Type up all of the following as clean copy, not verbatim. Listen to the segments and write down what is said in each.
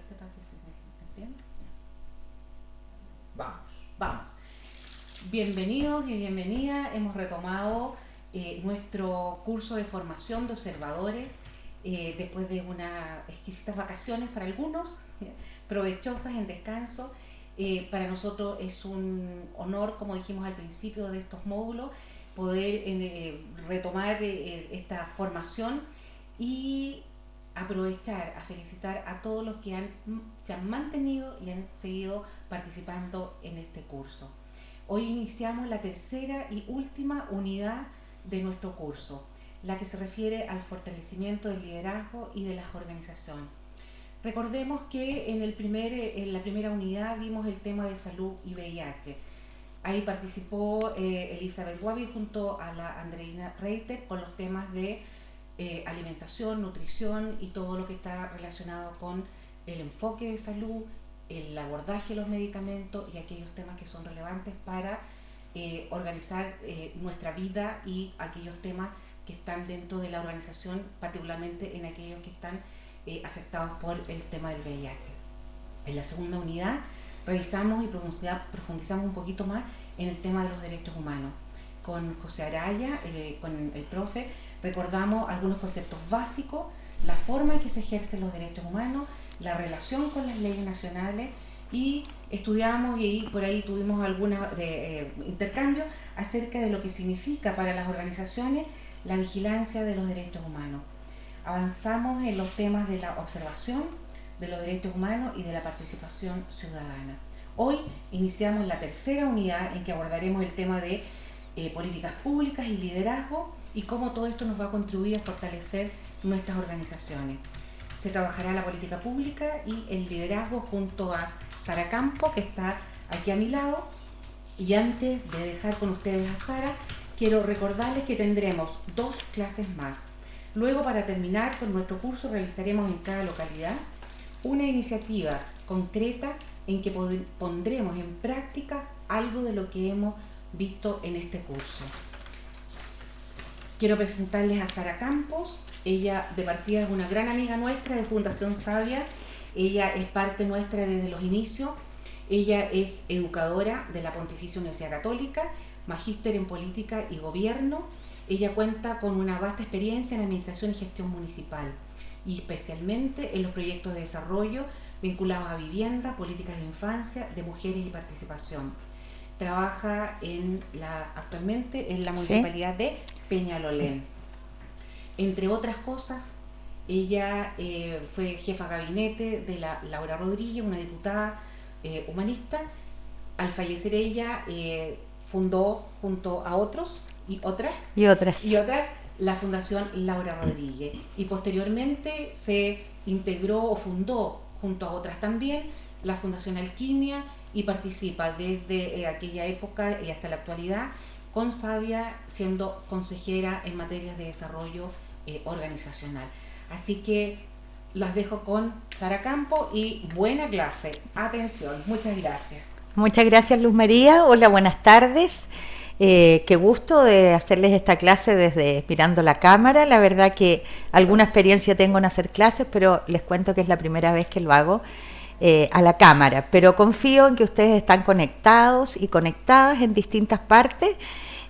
parte para que se entienda. Vamos. Vamos. Bienvenidos y bienvenidas. Hemos retomado nuestro curso de formación de observadores después de unas exquisitas vacaciones para algunos, provechosas en descanso. Para nosotros es un honor, como dijimos al principio de estos módulos, poder retomar esta formación y aprovechar a felicitar a todos los que se han mantenido y han seguido participando en este curso. Hoy iniciamos la tercera y última unidad de nuestro curso, la que se refiere al fortalecimiento del liderazgo y de las organizaciones. Recordemos que en la primera unidad vimos el tema de salud y VIH. Ahí participó Elizabeth Wabi junto a la Andreina Reiter con los temas de alimentación, nutrición y todo lo que está relacionado con el enfoque de salud, el abordaje de los medicamentos y aquellos temas que son relevantes para organizar nuestra vida y aquellos temas que están dentro de la organización, particularmente en aquellos que están afectados por el tema del VIH. En la segunda unidad revisamos y profundizamos un poquito más en el tema de los derechos humanos. Con José Araya, con el profe, recordamos algunos conceptos básicos, la forma en que se ejercen los derechos humanos, la relación con las leyes nacionales y estudiamos y por ahí tuvimos algunos intercambios acerca de lo que significa para las organizaciones la vigilancia de los derechos humanos. Avanzamos en los temas de la observación de los derechos humanos y de la participación ciudadana. Hoy iniciamos la tercera unidad en que abordaremos el tema de políticas públicas y liderazgo y cómo todo esto nos va a contribuir a fortalecer nuestras organizaciones. Se trabajará la política pública y el liderazgo junto a Sara Campo, que está aquí a mi lado. Y antes de dejar con ustedes a Sara, quiero recordarles que tendremos 2 clases más. Luego, para terminar con nuestro curso, realizaremos en cada localidad una iniciativa concreta en que pondremos en práctica algo de lo que hemos visto en este curso. Quiero presentarles a Sara Campos. Ella de partida es una gran amiga nuestra de Fundación Sabia. Ella es parte nuestra desde los inicios. Ella es educadora de la Pontificia Universidad Católica, magíster en política y gobierno. Ella cuenta con una vasta experiencia en administración y gestión municipal y especialmente en los proyectos de desarrollo vinculados a vivienda, políticas de infancia, de mujeres y participación. Trabaja actualmente en la municipalidad de Peñalolén. Entre otras cosas, ella fue jefa de gabinete de la Laura Rodríguez, una diputada humanista. Al fallecer ella, fundó junto a otros y otras la Fundación Laura Rodríguez y posteriormente se integró o fundó junto a otras también la Fundación Alquimia y participa desde aquella época y hasta la actualidad con Sabia, siendo consejera en materias de desarrollo organizacional. Así que las dejo con Sara Campo y buena clase. Atención, muchas gracias. Muchas gracias, Luz María. Hola, buenas tardes. Qué gusto de hacerles esta clase desde mirando la cámara. La verdad que alguna experiencia tengo en hacer clases, pero les cuento que es la primera vez que lo hago a la cámara. Pero confío en que ustedes están conectados y conectadas en distintas partes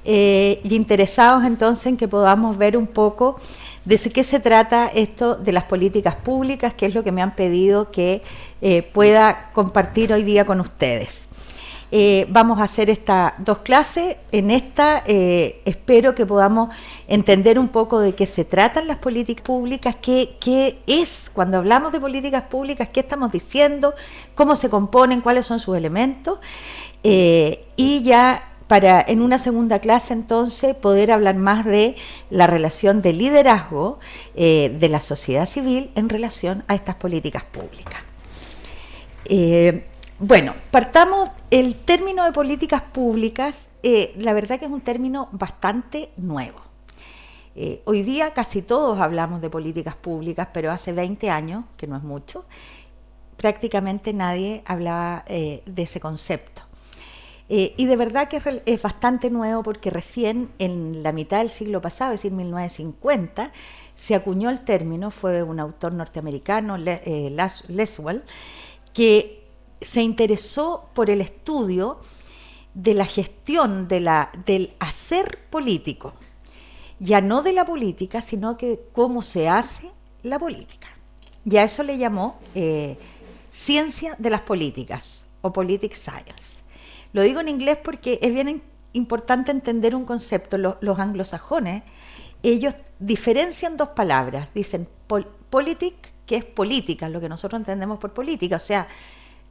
y interesados entonces en que podamos ver un poco de qué se trata esto de las políticas públicas, que es lo que me han pedido que pueda compartir hoy día con ustedes. Vamos a hacer estas 2 clases. En esta espero que podamos entender un poco de qué se tratan las políticas públicas, qué es, cuando hablamos de políticas públicas, qué estamos diciendo, cómo se componen, cuáles son sus elementos, y ya para en una segunda clase entonces poder hablar más de la relación de liderazgo de la sociedad civil en relación a estas políticas públicas. Bueno, partamos. El término de políticas públicas, la verdad que es un término bastante nuevo. Hoy día casi todos hablamos de políticas públicas, pero hace 20 años, que no es mucho, prácticamente nadie hablaba de ese concepto. Y de verdad que es bastante nuevo porque recién en la mitad del siglo pasado, es decir, 1950, se acuñó el término, fue un autor norteamericano, Leswell, que se interesó por el estudio de la gestión del hacer político, ya no de la política, sino que cómo se hace la política. Y a eso le llamó ciencia de las políticas o politics science. Lo digo en inglés porque es bien importante entender un concepto. Los anglosajones, ellos diferencian dos palabras. Dicen politic, que es política, lo que nosotros entendemos por política, o sea,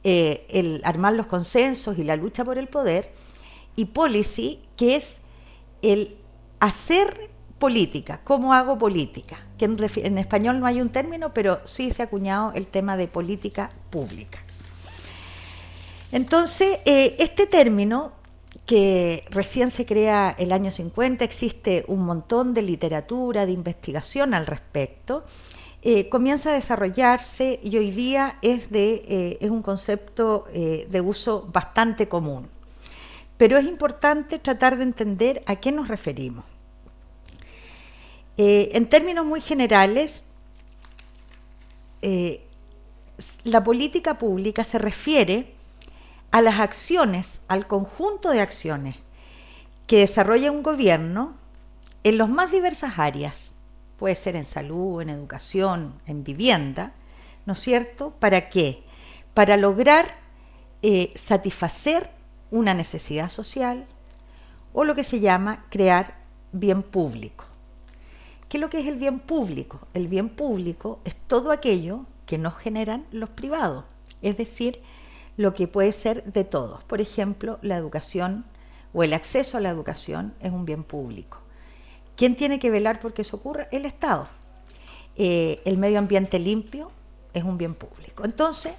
el armar los consensos y la lucha por el poder, y policy, que es el hacer política, cómo hago política, que en español no hay un término, pero sí se ha acuñado el tema de política pública. Entonces, este término, que recién se crea el año 50, existe un montón de literatura, de investigación al respecto, comienza a desarrollarse y hoy día es un concepto de uso bastante común. Pero es importante tratar de entender a qué nos referimos. En términos muy generales, la política pública se refiere a las acciones, al conjunto de acciones que desarrolla un gobierno en las más diversas áreas. Puede ser en salud, en educación, en vivienda, ¿no es cierto? ¿Para qué? Para lograr satisfacer una necesidad social o lo que se llama crear bien público. ¿Qué es lo que es el bien público? El bien público es todo aquello que no generan los privados, es decir, lo que puede ser de todos. Por ejemplo, la educación o el acceso a la educación es un bien público. ¿Quién tiene que velar porque eso ocurra? El Estado. El medio ambiente limpio es un bien público. Entonces,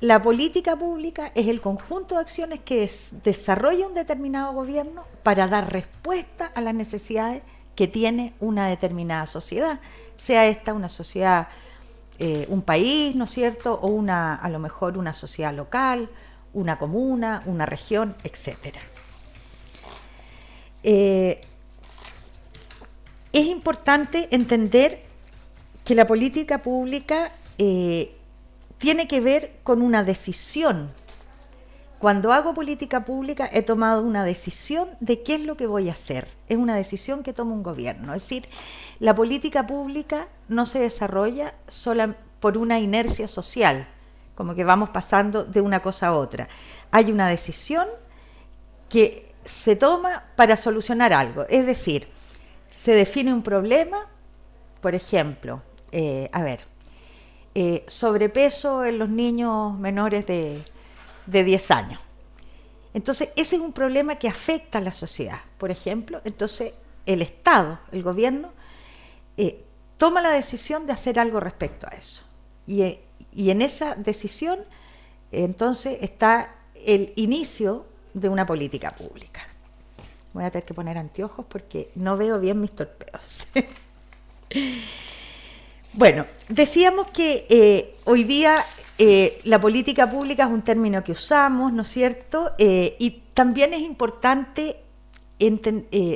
la política pública es el conjunto de acciones que desarrolla un determinado gobierno para dar respuesta a las necesidades que tiene una determinada sociedad, sea esta una sociedad, un país, ¿no es cierto?, o a lo mejor una sociedad local, una comuna, una región, etc. Es importante entender que la política pública tiene que ver con una decisión. Cuando hago política pública he tomado una decisión de qué es lo que voy a hacer. Es una decisión que toma un gobierno. Es decir, la política pública no se desarrolla solo por una inercia social, como que vamos pasando de una cosa a otra. Hay una decisión que se toma para solucionar algo. Es decir, se define un problema, por ejemplo, sobrepeso en los niños menores de 10 años. Entonces, ese es un problema que afecta a la sociedad, por ejemplo. Entonces, el Estado, el gobierno, toma la decisión de hacer algo respecto a eso. Y en esa decisión, entonces, está el inicio de una política pública. Voy a tener que poner anteojos porque no veo bien mis torpedos. Bueno, decíamos que hoy día la política pública es un término que usamos, ¿no es cierto? Y también es importante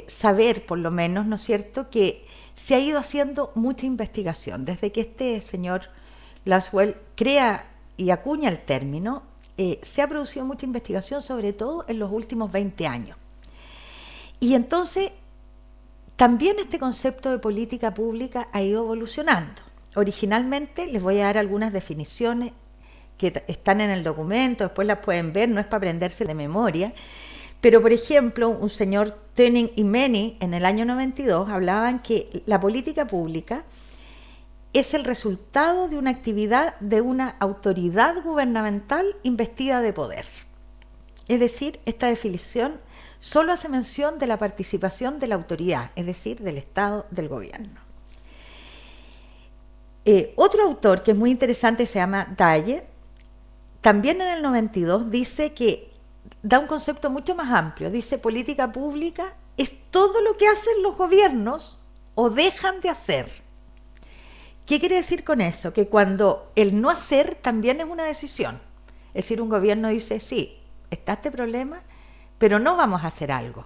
saber, por lo menos, ¿no es cierto?, que se ha ido haciendo mucha investigación. Desde que este señor Lasswell crea y acuña el término, se ha producido mucha investigación, sobre todo en los últimos 20 años. Y entonces, también este concepto de política pública ha ido evolucionando. Originalmente, les voy a dar algunas definiciones que están en el documento, después las pueden ver, no es para aprenderse de memoria, pero por ejemplo, un señor Turing y Meny en el año 92 hablaban que la política pública es el resultado de una actividad de una autoridad gubernamental investida de poder. Es decir, esta definición solo hace mención de la participación de la autoridad, es decir, del Estado, del gobierno. Otro autor que es muy interesante se llama Dyer, también en el 92 dice que da un concepto mucho más amplio. Dice, política pública es todo lo que hacen los gobiernos o dejan de hacer. ¿Qué quiere decir con eso? Que cuando el no hacer también es una decisión. Es decir, un gobierno dice, sí, está este problema, pero no vamos a hacer algo.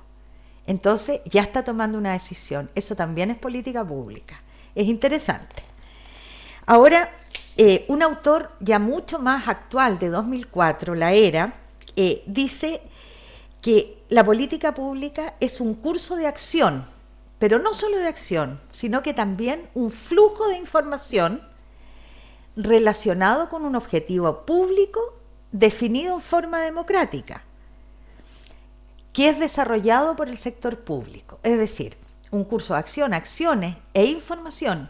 Entonces ya está tomando una decisión. Eso también es política pública. Es interesante. Ahora, un autor ya mucho más actual, de 2004, La Era, dice que la política pública es un curso de acción, pero no solo de acción, sino que también un flujo de información relacionado con un objetivo público definido en forma democrática, que es desarrollado por el sector público. Es decir, un curso de acción, acciones e información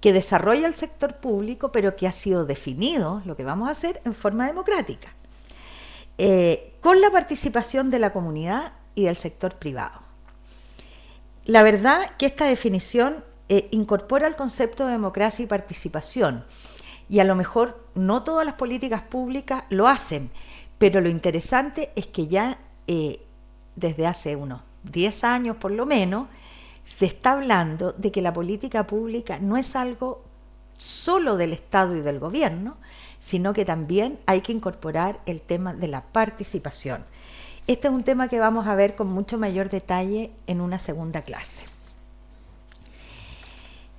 que desarrolla el sector público, pero que ha sido definido, lo que vamos a hacer, en forma democrática, con la participación de la comunidad y del sector privado. La verdad que esta definición incorpora el concepto de democracia y participación, y a lo mejor no todas las políticas públicas lo hacen, pero lo interesante es que ya desde hace unos 10 años por lo menos, se está hablando de que la política pública no es algo solo del Estado y del gobierno, sino que también hay que incorporar el tema de la participación. Este es un tema que vamos a ver con mucho mayor detalle en una segunda clase.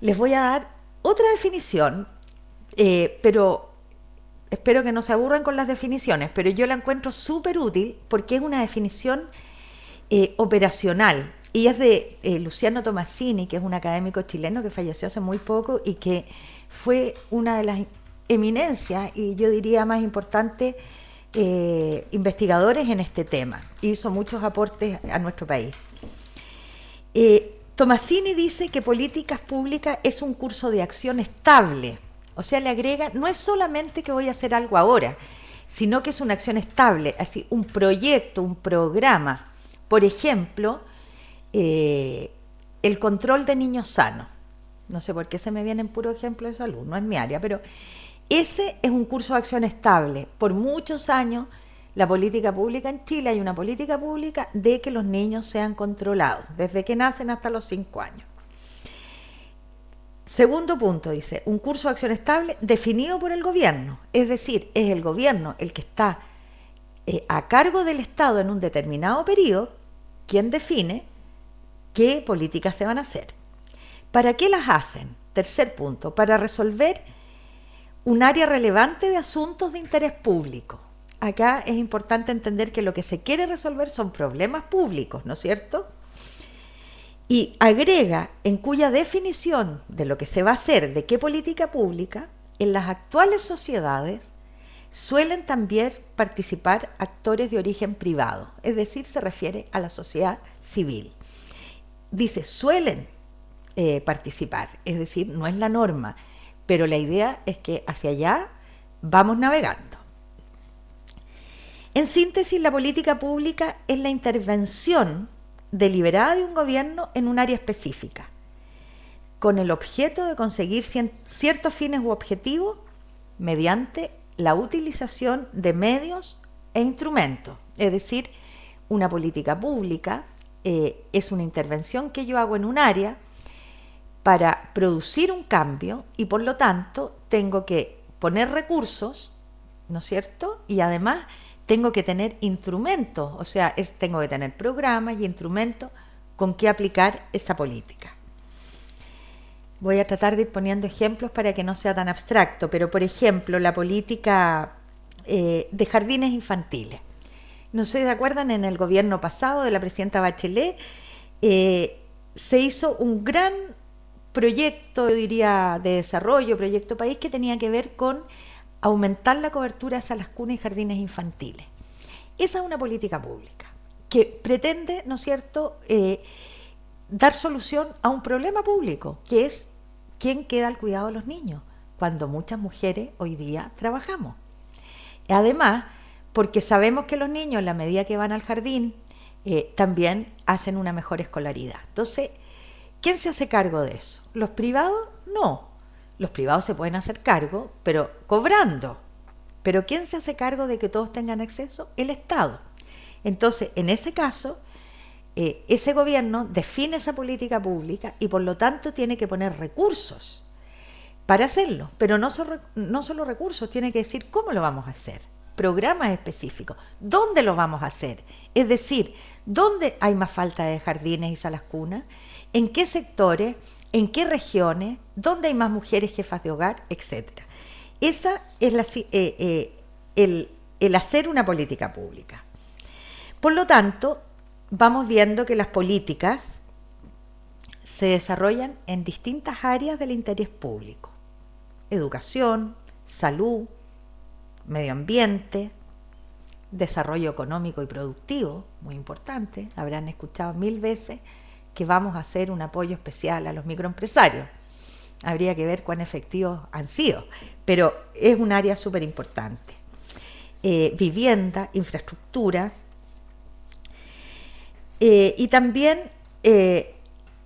Les voy a dar otra definición, pero espero que no se aburran con las definiciones, pero yo la encuentro súper útil porque es una definición operacional. Y es de Luciano Tomasini, que es un académico chileno que falleció hace muy poco y que fue una de las eminencias y yo diría más importantes investigadores en este tema. Hizo muchos aportes a nuestro país. Tomasini dice que políticas públicas es un curso de acción estable. O sea, le agrega, no es solamente que voy a hacer algo ahora, sino que es una acción estable, así un proyecto, un programa. Por ejemplo, el control de niños sanos. No sé por qué se me vienen puros ejemplos de salud, no es mi área, pero ese es un curso de acción estable. Por muchos años, la política pública en Chile, hay una política pública de que los niños sean controlados, desde que nacen hasta los 5 años. Segundo punto, dice, un curso de acción estable definido por el gobierno, es decir, es el gobierno el que está a cargo del Estado en un determinado periodo, quien define qué políticas se van a hacer. ¿Para qué las hacen? Tercer punto, para resolver un área relevante de asuntos de interés público. Acá es importante entender que lo que se quiere resolver son problemas públicos, ¿no es cierto? Y agrega en cuya definición de lo que se va a hacer, de qué política pública, en las actuales sociedades suelen también participar actores de origen privado, es decir, se refiere a la sociedad civil. Dice, suelen participar, es decir, no es la norma, pero la idea es que hacia allá vamos navegando. En síntesis, la política pública es la intervención deliberada de un gobierno en un área específica, con el objeto de conseguir ciertos fines u objetivos mediante la utilización de medios e instrumentos. Es decir, una política pública es una intervención que yo hago en un área para producir un cambio y por lo tanto tengo que poner recursos, ¿no es cierto? Y además tengo que tener instrumentos, o sea, tengo que tener programas y instrumentos con que aplicar esa política. Voy a tratar de ir poniendo ejemplos para que no sea tan abstracto, pero por ejemplo, la política de jardines infantiles. No sé si se acuerdan, en el gobierno pasado de la presidenta Bachelet se hizo un gran proyecto, yo diría, de desarrollo, proyecto país, que tenía que ver con aumentar la cobertura hacia las cunas y jardines infantiles. Esa es una política pública que pretende, ¿no es cierto?, dar solución a un problema público, que es quién queda al cuidado de los niños, cuando muchas mujeres hoy día trabajamos. Además, porque sabemos que los niños, en la medida que van al jardín, también hacen una mejor escolaridad. Entonces, ¿quién se hace cargo de eso? ¿Los privados? No. Los privados se pueden hacer cargo, pero cobrando. Pero ¿quién se hace cargo de que todos tengan acceso? El Estado. Entonces, en ese caso, ese gobierno define esa política pública y por lo tanto tiene que poner recursos para hacerlo. Pero no solo recursos, tiene que decir cómo lo vamos a hacer. programas específicos. ¿Dónde lo vamos a hacer? Es decir, ¿dónde hay más falta de jardines y salas cunas? ¿En qué sectores? ¿En qué regiones? ¿Dónde hay más mujeres jefas de hogar? Etcétera. Esa es el hacer una política pública. Por lo tanto, vamos viendo que las políticas se desarrollan en distintas áreas del interés público. Educación, salud, medio ambiente, desarrollo económico y productivo, muy importante. Habrán escuchado 1000 veces que vamos a hacer un apoyo especial a los microempresarios. Habría que ver cuán efectivos han sido, pero es un área súper importante. Vivienda, infraestructura, y también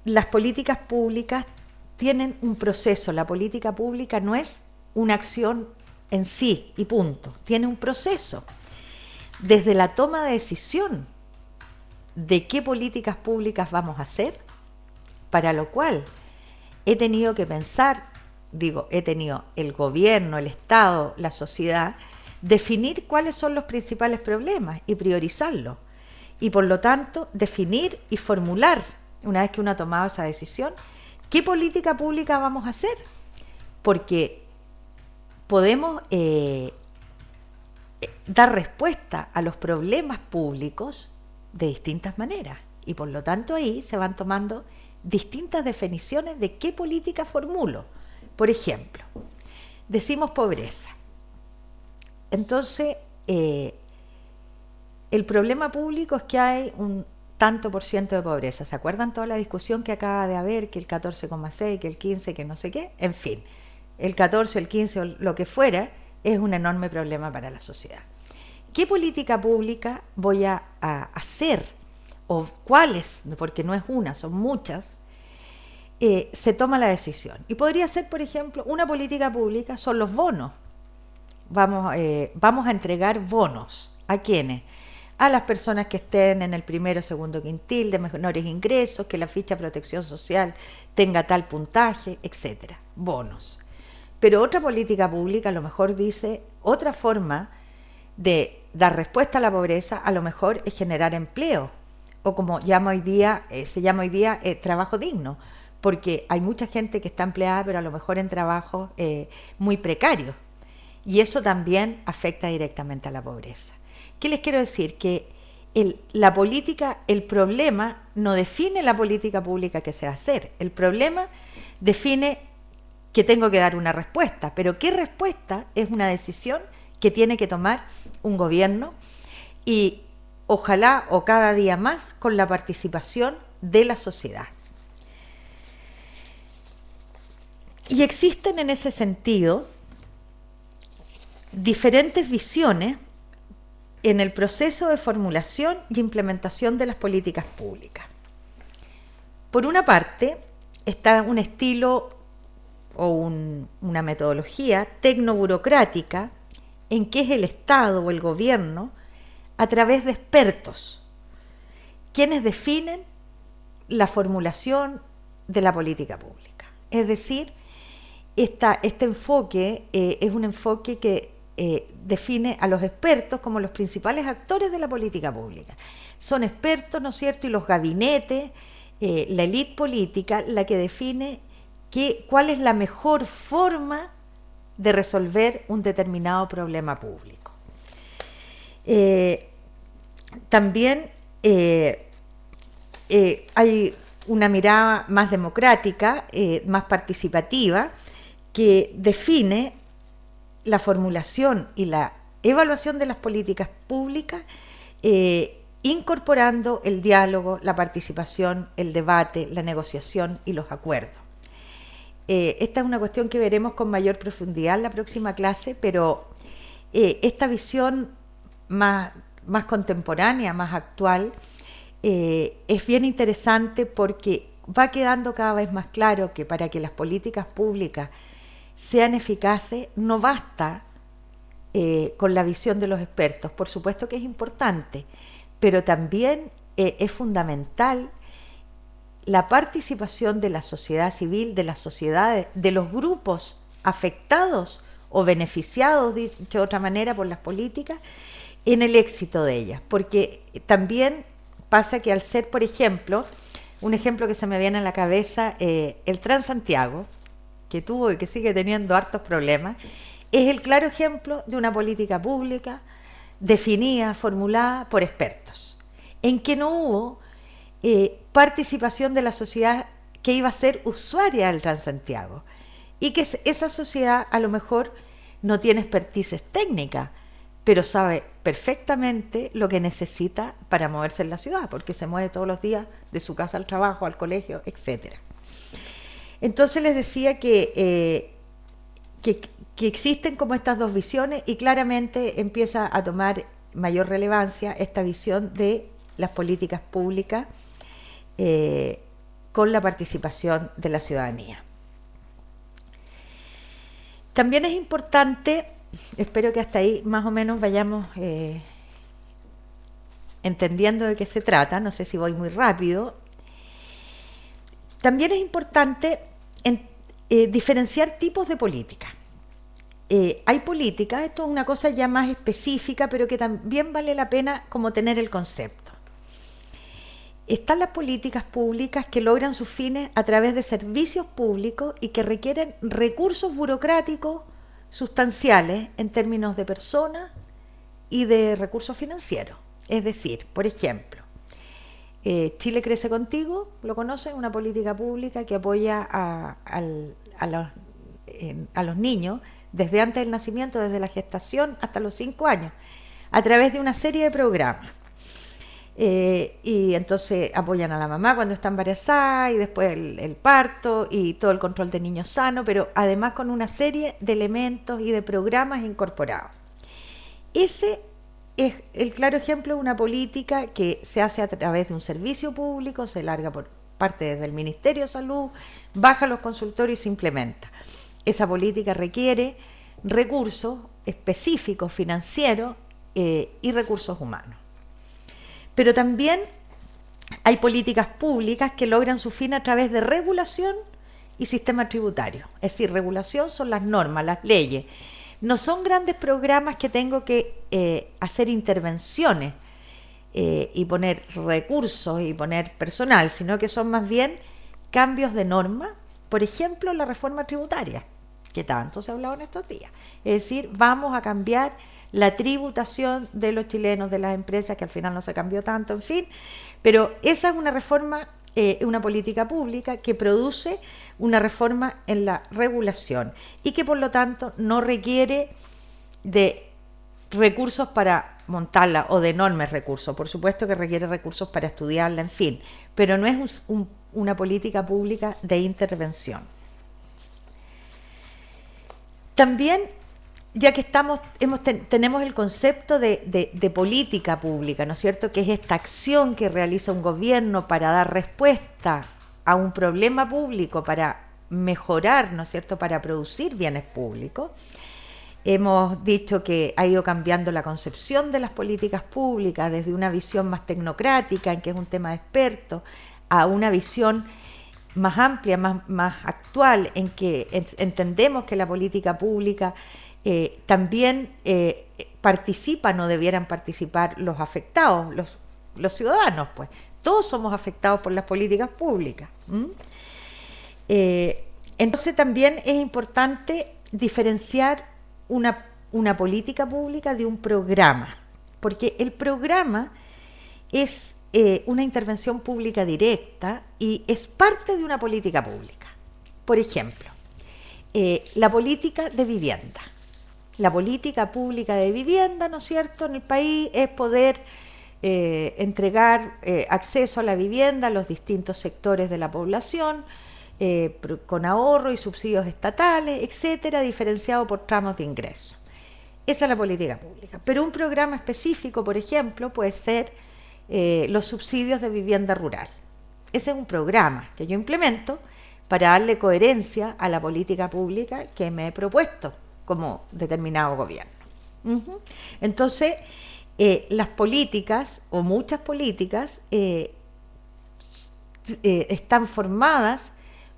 las políticas públicas tienen un proceso. La política pública no es una acción en sí y punto, tiene un proceso. Desde la toma de decisión de qué políticas públicas vamos a hacer, para lo cual he tenido que pensar, he tenido el gobierno, el Estado, la sociedad, definir cuáles son los principales problemas y priorizarlos. Y por lo tanto, definir y formular, una vez que uno ha tomado esa decisión, qué política pública vamos a hacer. Porque podemos dar respuesta a los problemas públicos de distintas maneras. Y por lo tanto ahí se van tomando distintas definiciones de qué política formulo. Por ejemplo, decimos pobreza. Entonces, el problema público es que hay un tanto por ciento de pobreza. ¿Se acuerdan toda la discusión que acaba de haber? Que el 14,6, que el 15, que no sé qué. En fin, el 14, el 15 o lo que fuera es un enorme problema para la sociedad. ¿Qué política pública voy a hacer? ¿O cuáles? Porque no es una, son muchas. Se toma la decisión. Y podría ser, por ejemplo, una política pública son los bonos. Vamos a entregar bonos. ¿A quiénes? A las personas que estén en el primero o segundo quintil, de menores ingresos, que la ficha de protección social tenga tal puntaje, etcétera. Bonos. Pero otra política pública a lo mejor dice, otra forma de dar respuesta a la pobreza a lo mejor es generar empleo, o como se llama hoy día, trabajo digno, porque hay mucha gente que está empleada, pero a lo mejor en trabajos muy precarios, y eso también afecta directamente a la pobreza. ¿Qué les quiero decir? Que la política, el problema no define la política pública que se va a hacer, el problema define que tengo que dar una respuesta, pero ¿qué respuesta? Es una decisión que tiene que tomar un gobierno y ojalá o cada día más con la participación de la sociedad. Y existen en ese sentido diferentes visiones en el proceso de formulación y implementación de las políticas públicas. Por una parte, está un estilo o una metodología tecnoburocrática en que es el Estado o el gobierno a través de expertos quienes definen la formulación de la política pública. Es decir, este enfoque es un enfoque que define a los expertos como los principales actores de la política pública. Son expertos, ¿no es cierto?, y los gabinetes, la élite política, la que define cuál es la mejor forma de resolver un determinado problema público. También hay una mirada más democrática, más participativa, que define la formulación y la evaluación de las políticas públicas, incorporando el diálogo, la participación, el debate, la negociación y los acuerdos. Esta es una cuestión que veremos con mayor profundidad en la próxima clase, pero esta visión más contemporánea, más actual, es bien interesante porque va quedando cada vez más claro que para que las políticas públicas sean eficaces no basta con la visión de los expertos. Por supuesto que es importante, pero también es fundamental la participación de la sociedad civil, de las sociedades, de los grupos afectados o beneficiados, dicho de otra manera, por las políticas, en el éxito de ellas. Porque también pasa que al ser, por ejemplo, un ejemplo que se me viene a la cabeza, el Transantiago, que tuvo y que sigue teniendo hartos problemas, es el claro ejemplo de una política pública definida, formulada por expertos, en que no hubo participación de la sociedad que iba a ser usuaria del Transantiago, y que esa sociedad a lo mejor no tiene expertise técnica, pero sabe perfectamente lo que necesita para moverse en la ciudad, porque se mueve todos los días de su casa al trabajo, al colegio, etcétera. Entonces les decía que existen como estas dos visiones, y claramente empieza a tomar mayor relevancia esta visión de las políticas públicas con la participación de la ciudadanía. También es importante, espero que hasta ahí más o menos vayamos entendiendo de qué se trata, no sé si voy muy rápido. También es importante diferenciar tipos de política. Hay políticas, esto es una cosa ya más específica, pero que también vale la pena como tener el concepto. Están las políticas públicas que logran sus fines a través de servicios públicos y que requieren recursos burocráticos sustanciales en términos de personas y de recursos financieros. Es decir, por ejemplo, Chile Crece Contigo, ¿lo conocen? Una política pública que apoya a los niños desde antes del nacimiento, desde la gestación hasta los 5 años, a través de una serie de programas. Y entonces apoyan a la mamá cuando está embarazada, y después el parto y todo el control de niños sanos, pero además con una serie de elementos y de programas incorporados. Ese es el claro ejemplo de una política que se hace a través de un servicio público, se larga por parte desde el Ministerio de Salud, baja a los consultorios y se implementa. Esa política requiere recursos específicos, financieros y recursos humanos. Pero también hay políticas públicas que logran su fin a través de regulación y sistema tributario. Es decir, regulación son las normas, las leyes. No son grandes programas que tengo que hacer intervenciones y poner recursos y poner personal, sino que son más bien cambios de norma. Por ejemplo, la reforma tributaria, que tanto se ha hablado en estos días. Es decir, vamos a cambiar la tributación de los chilenos, de las empresas, que al final no se cambió tanto, en fin. Pero esa es una reforma, una política pública que produce una reforma en la regulación y que por lo tanto no requiere de recursos para montarla o de enormes recursos. Por supuesto que requiere recursos para estudiarla, en fin, pero no es una política pública de intervención. También, ya que tenemos el concepto de política pública, ¿no es cierto?, que es esta acción que realiza un gobierno para dar respuesta a un problema público, para mejorar, ¿no es cierto?, para producir bienes públicos. Hemos dicho que ha ido cambiando la concepción de las políticas públicas desde una visión más tecnocrática, en que es un tema de expertos, a una visión más amplia, más actual, en que entendemos que la política pública también participan o debieran participar los afectados, los ciudadanos, pues. Todos somos afectados por las políticas públicas. Entonces también es importante diferenciar una política pública de un programa, porque el programa es una intervención pública directa y es parte de una política pública. Por ejemplo, la política de vivienda. La política pública de vivienda, ¿no es cierto?, en el país es poder entregar acceso a la vivienda a los distintos sectores de la población, con ahorro y subsidios estatales, etcétera, diferenciado por tramos de ingreso. Esa es la política pública. Pero un programa específico, por ejemplo, puede ser los subsidios de vivienda rural. Ese es un programa que yo implemento para darle coherencia a la política pública que me he propuesto como determinado gobierno. Entonces, las políticas, o muchas políticas, están formadas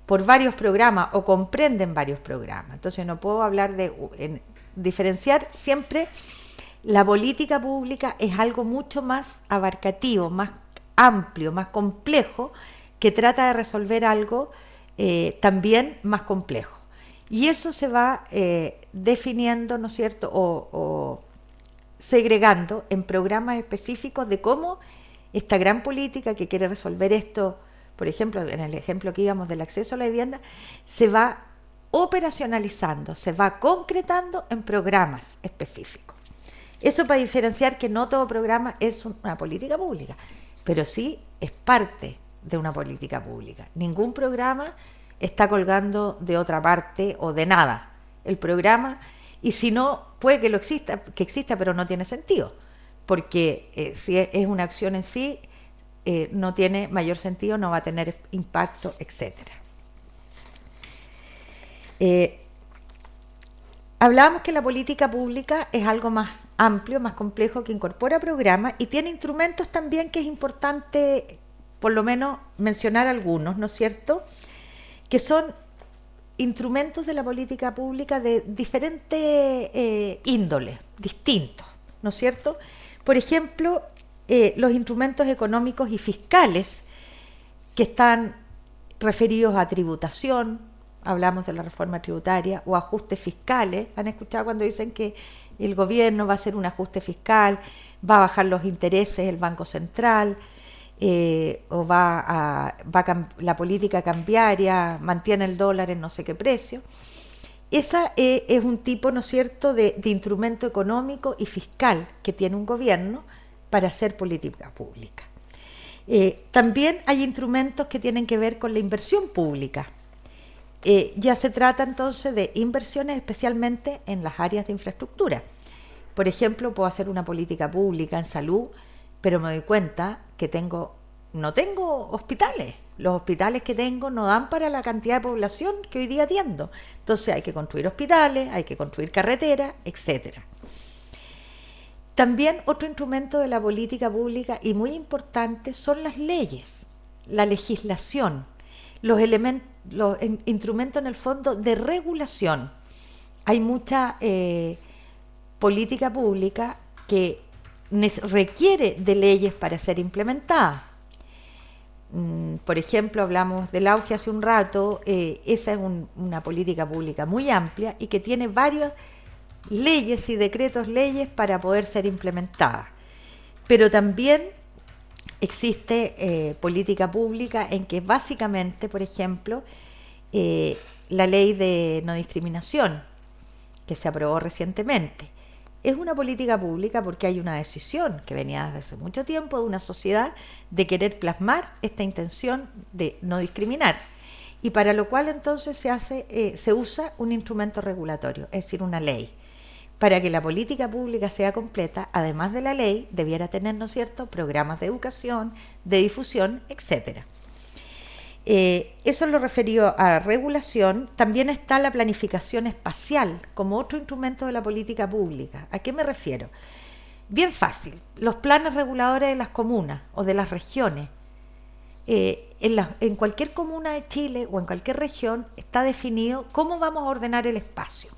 por varios programas o comprenden varios programas. Entonces no puedo hablar de diferenciar siempre. La política pública es algo mucho más abarcativo, más amplio, más complejo, que trata de resolver algo también más complejo. Y eso se va definiendo, ¿no es cierto?, o segregando en programas específicos de cómo esta gran política que quiere resolver esto, por ejemplo, en el ejemplo que íbamos del acceso a la vivienda, se va operacionalizando, se va concretando en programas específicos. Eso para diferenciar que no todo programa es una política pública, pero sí es parte de una política pública. Ningún programa está colgando de otra parte o de nada. El programa, y si no, puede que exista, pero no tiene sentido, porque si es una acción en sí, no tiene mayor sentido, no va a tener impacto, etcétera. Hablábamos que la política pública es algo más amplio, más complejo, que incorpora programas y tiene instrumentos también que es importante, por lo menos, mencionar algunos, ¿no es cierto?, que son instrumentos de la política pública de diferentes índoles, distintos, ¿no es cierto? Por ejemplo, los instrumentos económicos y fiscales que están referidos a tributación, hablamos de la reforma tributaria, o ajustes fiscales. ¿Han escuchado cuando dicen que el gobierno va a hacer un ajuste fiscal, va a bajar los intereses el Banco Central, o la política cambiaria mantiene el dólar en no sé qué precio? Esa es un tipo, ¿no es cierto?, de instrumento económico y fiscal que tiene un gobierno para hacer política pública. También hay instrumentos que tienen que ver con la inversión pública. Ya se trata entonces de inversiones especialmente en las áreas de infraestructura. Por ejemplo, puedo hacer una política pública en salud, pero me doy cuenta que no tengo hospitales. Los hospitales que tengo no dan para la cantidad de población que hoy día atiendo. Entonces hay que construir hospitales, hay que construir carreteras, etcétera. También otro instrumento de la política pública y muy importante son las leyes, la legislación, los instrumentos en el fondo de regulación. Hay mucha política pública que requiere de leyes para ser implementada. Por ejemplo, hablamos del auge hace un rato, esa es una política pública muy amplia y que tiene varias leyes y decretos leyes para poder ser implementada. Pero también existe política pública en que básicamente, por ejemplo, la ley de no discriminación que se aprobó recientemente es una política pública porque hay una decisión que venía desde hace mucho tiempo de una sociedad de querer plasmar esta intención de no discriminar, y para lo cual entonces se usa un instrumento regulatorio, es decir, una ley. Para que la política pública sea completa, además de la ley, debiera tener, ¿no es cierto?, programas de educación, de difusión, etcétera. Eso es lo referido a regulación. También está la planificación espacial como otro instrumento de la política pública. ¿A qué me refiero? Bien fácil, los planes reguladores de las comunas o de las regiones. En cualquier comuna de Chile o en cualquier región está definido cómo vamos a ordenar el espacio,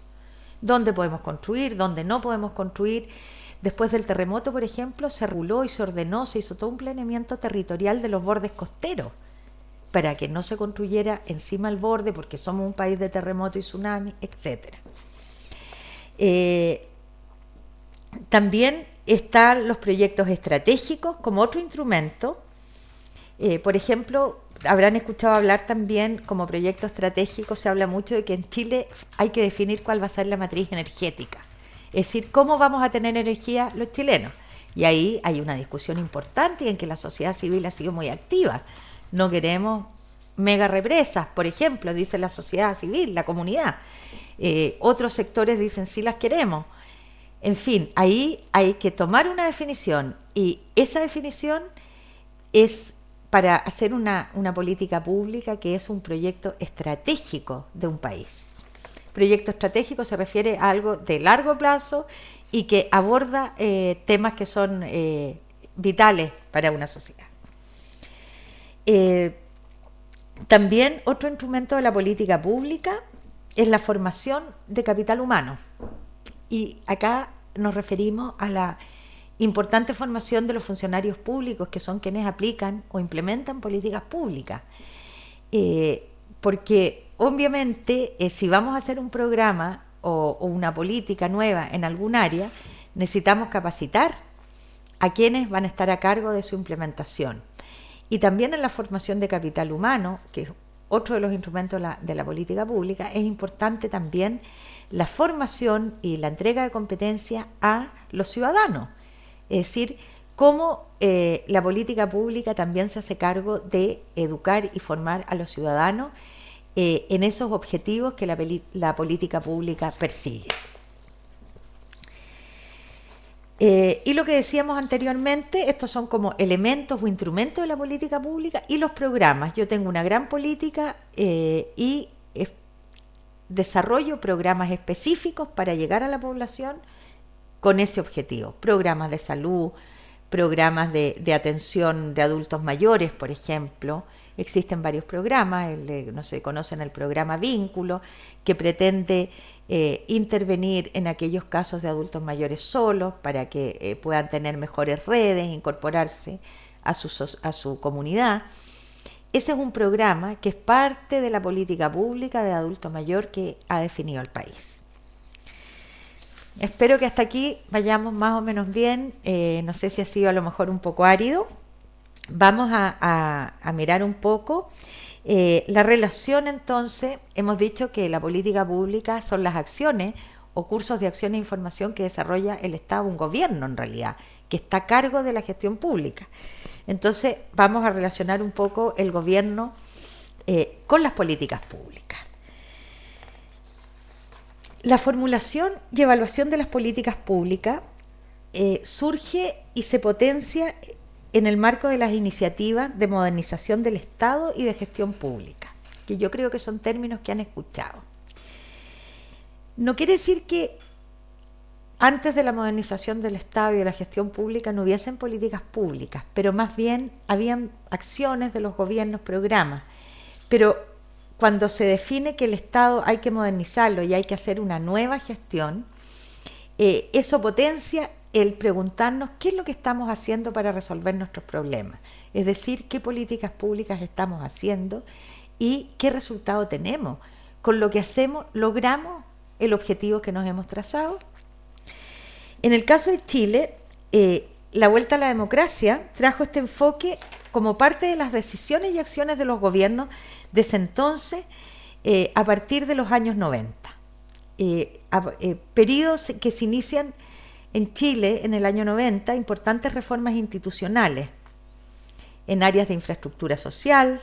dónde podemos construir, dónde no podemos construir. Después del terremoto, por ejemplo, se reguló y se ordenó, se hizo todo un planeamiento territorial de los bordes costeros para que no se construyera encima del borde porque somos un país de terremoto y tsunami, etc. También están los proyectos estratégicos como otro instrumento. Por ejemplo, habrán escuchado hablar también como proyecto estratégico, se habla mucho de que en Chile hay que definir cuál va a ser la matriz energética, es decir, cómo vamos a tener energía los chilenos. Y ahí hay una discusión importante en que la sociedad civil ha sido muy activa. No queremos mega represas, por ejemplo, dice la sociedad civil, la comunidad. Otros sectores dicen sí las queremos. En fin, ahí hay que tomar una definición, y esa definición es para hacer una política pública que es un proyecto estratégico de un país. Proyecto estratégico se refiere a algo de largo plazo y que aborda temas que son vitales para una sociedad. También otro instrumento de la política pública es la formación de capital humano. Y acá nos referimos a la importante formación de los funcionarios públicos, que son quienes aplican o implementan políticas públicas. Porque obviamente si vamos a hacer un programa o una política nueva en algún área, necesitamos capacitar a quienes van a estar a cargo de su implementación. Y también en la formación de capital humano, que es otro de los instrumentos de la política pública, es importante también la formación y la entrega de competencia a los ciudadanos. Es decir, cómo la política pública también se hace cargo de educar y formar a los ciudadanos en esos objetivos que la política pública persigue. Y lo que decíamos anteriormente, estos son como elementos o instrumentos de la política pública y los programas. Yo tengo una gran política y desarrollo programas específicos para llegar a la población con ese objetivo. Programas de salud, programas de atención de adultos mayores, por ejemplo. Existen varios programas, no sé, conocen el programa Vínculo, que pretende intervenir en aquellos casos de adultos mayores solos para que puedan tener mejores redes, incorporarse a su comunidad. Ese es un programa que es parte de la política pública de adulto mayor que ha definido el país. Espero que hasta aquí vayamos más o menos bien. No sé si ha sido a lo mejor un poco árido. Vamos a mirar un poco la relación. Entonces, hemos dicho que la política pública son las acciones o cursos de acción e información que desarrolla el Estado, un gobierno en realidad, que está a cargo de la gestión pública. Entonces, vamos a relacionar un poco el gobierno con las políticas públicas. La formulación y evaluación de las políticas públicas surge y se potencia en el marco de las iniciativas de modernización del Estado y de gestión pública, que yo creo que son términos que han escuchado. No quiere decir que antes de la modernización del Estado y de la gestión pública no hubiesen políticas públicas, pero más bien habían acciones de los gobiernos, programas. Pero cuando se define que el Estado hay que modernizarlo y hay que hacer una nueva gestión, eso potencia el preguntarnos qué es lo que estamos haciendo para resolver nuestros problemas. Es decir, qué políticas públicas estamos haciendo y qué resultado tenemos. Con lo que hacemos, ¿logramos el objetivo que nos hemos trazado? En el caso de Chile, la vuelta a la democracia trajo este enfoque como parte de las decisiones y acciones de los gobiernos desde entonces, a partir de los años 90. Periodos que se inician en Chile en el año 90, importantes reformas institucionales en áreas de infraestructura social,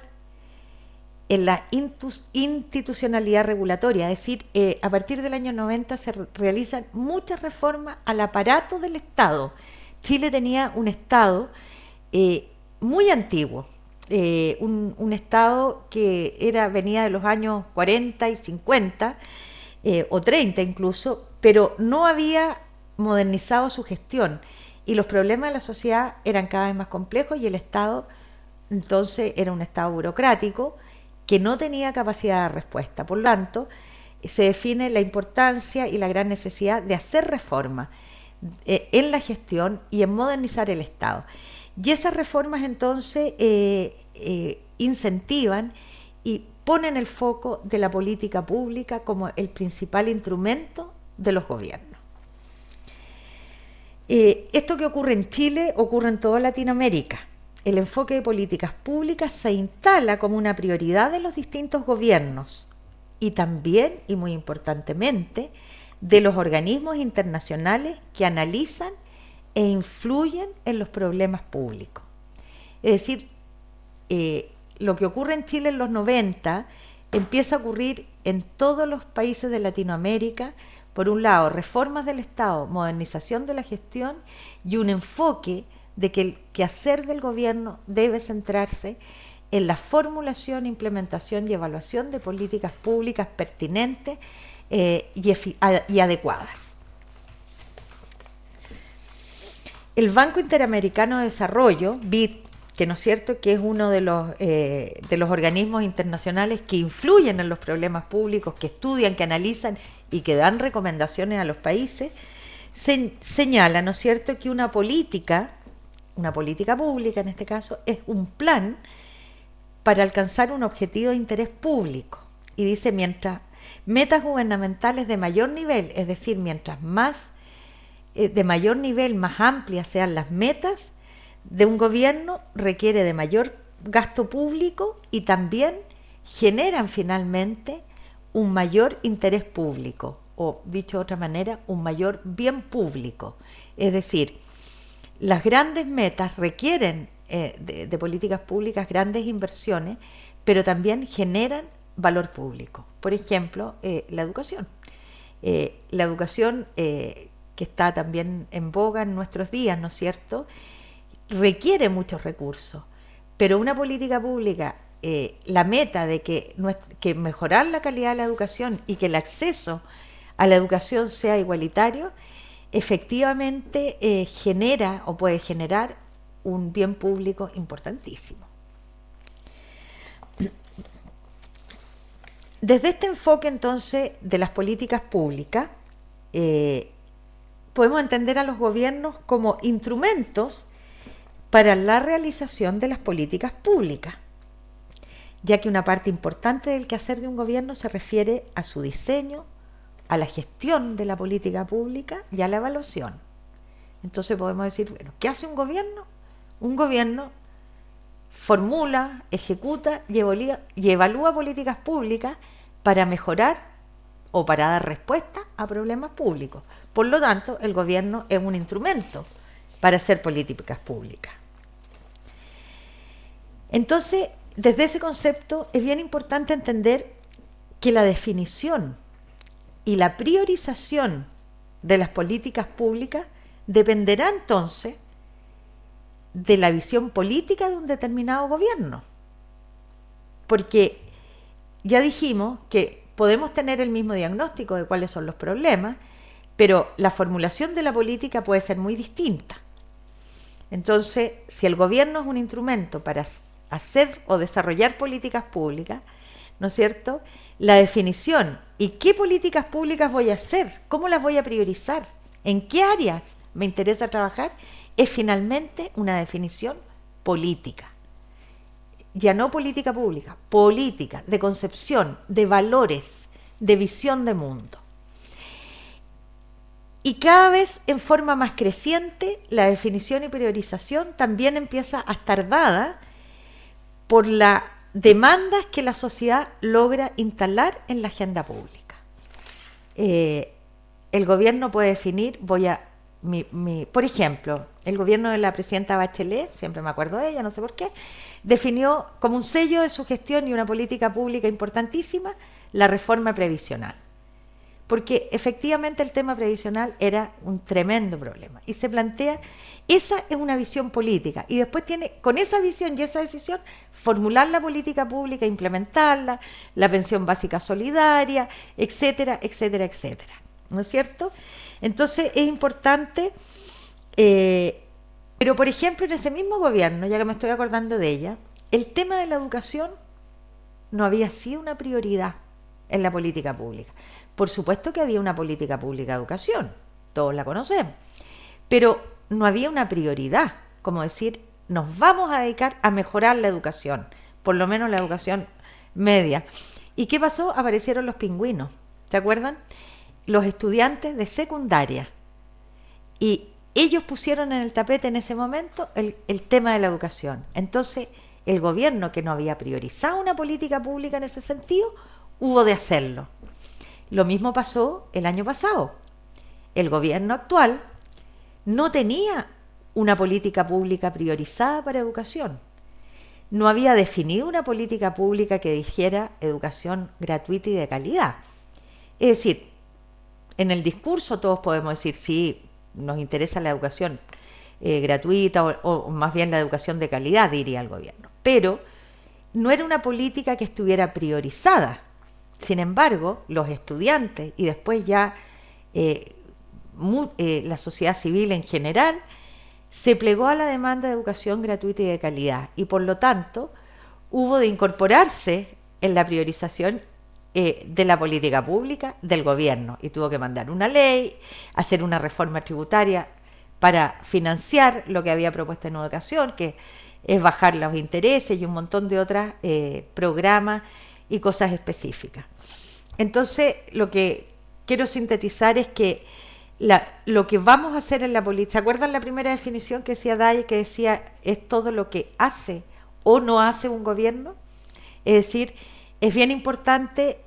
en la institucionalidad regulatoria, es decir, a partir del año 90 se realizan muchas reformas al aparato del Estado. Chile tenía un Estado muy antiguo, un Estado que venía de los años 40 y 50, o 30 incluso, pero no había modernizado su gestión y los problemas de la sociedad eran cada vez más complejos y el Estado entonces era un Estado burocrático que no tenía capacidad de respuesta. Por lo tanto, se define la importancia y la gran necesidad de hacer reformas en la gestión y en modernizar el Estado. Y esas reformas entonces incentivan y ponen el foco de la política pública como el principal instrumento de los gobiernos. Esto que ocurre en Chile ocurre en toda Latinoamérica. El enfoque de políticas públicas se instala como una prioridad de los distintos gobiernos y también, y muy importantemente, de los organismos internacionales que analizan e influyen en los problemas públicos. Es decir, lo que ocurre en Chile en los 90 empieza a ocurrir en todos los países de Latinoamérica. Por un lado, reformas del Estado, modernización de la gestión y un enfoque de que el quehacer del gobierno debe centrarse en la formulación, implementación y evaluación de políticas públicas pertinentes y adecuadas. El Banco Interamericano de Desarrollo, BID, que no es cierto que es uno de los organismos internacionales que influyen en los problemas públicos, que estudian, que analizan y que dan recomendaciones a los países, señala, ¿no es cierto?, que una política pública en este caso, es un plan para alcanzar un objetivo de interés público. Y dice, mientras metas gubernamentales de mayor nivel, es decir, mientras más de mayor nivel, más amplias sean las metas de un gobierno, requiere de mayor gasto público y también generan finalmente un mayor interés público, o dicho de otra manera, un mayor bien público. Es decir, las grandes metas requieren de políticas públicas grandes inversiones, pero también generan valor público. Por ejemplo, la educación. La educación que está también en boga en nuestros días, ¿no es cierto?, requiere muchos recursos, pero una política pública, la meta de que mejorar la calidad de la educación y que el acceso a la educación sea igualitario, efectivamente genera o puede generar un bien público importantísimo. Desde este enfoque entonces de las políticas públicas, podemos entender a los gobiernos como instrumentos para la realización de las políticas públicas, ya que una parte importante del quehacer de un gobierno se refiere a su diseño, a la gestión de la política pública y a la evaluación. Entonces podemos decir, bueno, ¿qué hace un gobierno? Un gobierno formula, ejecuta y evalúa políticas públicas para mejorar o para dar respuesta a problemas públicos. Por lo tanto, el gobierno es un instrumento para hacer políticas públicas. Entonces, desde ese concepto es bien importante entender que la definición y la priorización de las políticas públicas dependerá entonces de la visión política de un determinado gobierno. Porque ya dijimos que podemos tener el mismo diagnóstico de cuáles son los problemas, pero la formulación de la política puede ser muy distinta. Entonces, si el gobierno es un instrumento para hacer o desarrollar políticas públicas, ¿no es cierto?, la definición y qué políticas públicas voy a hacer, cómo las voy a priorizar, en qué áreas me interesa trabajar, es finalmente una definición política. Ya no política pública, política, de concepción, de valores, de visión de mundo. Y cada vez en forma más creciente, la definición y priorización también empieza a estar dada por las demandas que la sociedad logra instalar en la agenda pública. El gobierno puede definir, por ejemplo, el gobierno de la presidenta Bachelet, siempre me acuerdo de ella, no sé por qué, definió como un sello de su gestión y una política pública importantísima la reforma previsional. Porque efectivamente el tema previsional era un tremendo problema. Y se plantea, esa es una visión política. Y después tiene, con esa visión y esa decisión, formular la política pública, implementarla, la pensión básica solidaria, etcétera, etcétera, etcétera. ¿No es cierto? Entonces es importante, pero por ejemplo en ese mismo gobierno, ya que me estoy acordando de ella, el tema de la educación no había sido una prioridad en la política pública. Por supuesto que había una política pública de educación, todos la conocemos, pero no había una prioridad, como decir, nos vamos a dedicar a mejorar la educación, por lo menos la educación media. ¿Y qué pasó? Aparecieron los pingüinos, ¿se acuerdan? Los estudiantes de secundaria. Y ellos pusieron en el tapete en ese momento el tema de la educación. Entonces, el gobierno, que no había priorizado una política pública en ese sentido, hubo de hacerlo. Lo mismo pasó el año pasado. El gobierno actual no tenía una política pública priorizada para educación. No había definido una política pública que dijera educación gratuita y de calidad. Es decir, en el discurso todos podemos decir, sí, nos interesa la educación gratuita o más bien la educación de calidad, diría el gobierno. Pero no era una política que estuviera priorizada. Sin embargo, los estudiantes y después ya la sociedad civil en general se plegó a la demanda de educación gratuita y de calidad, y por lo tanto hubo de incorporarse en la priorización de la política pública del gobierno, y tuvo que mandar una ley, hacer una reforma tributaria para financiar lo que había propuesto en educación, que es bajar los intereses y un montón de otros programas y cosas específicas. Entonces, lo que quiero sintetizar es que lo que vamos a hacer en la política, ¿se acuerdan la primera definición que decía Day, que decía es todo lo que hace o no hace un gobierno? Es decir, es bien importante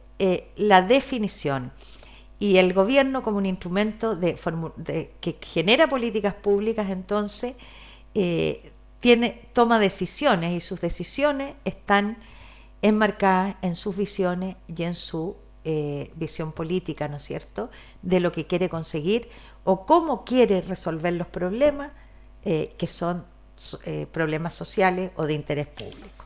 la definición, y el gobierno como un instrumento que genera políticas públicas, entonces toma decisiones, y sus decisiones están enmarcadas en sus visiones y en su visión política, ¿no es cierto?, de lo que quiere conseguir o cómo quiere resolver los problemas que son problemas sociales o de interés público.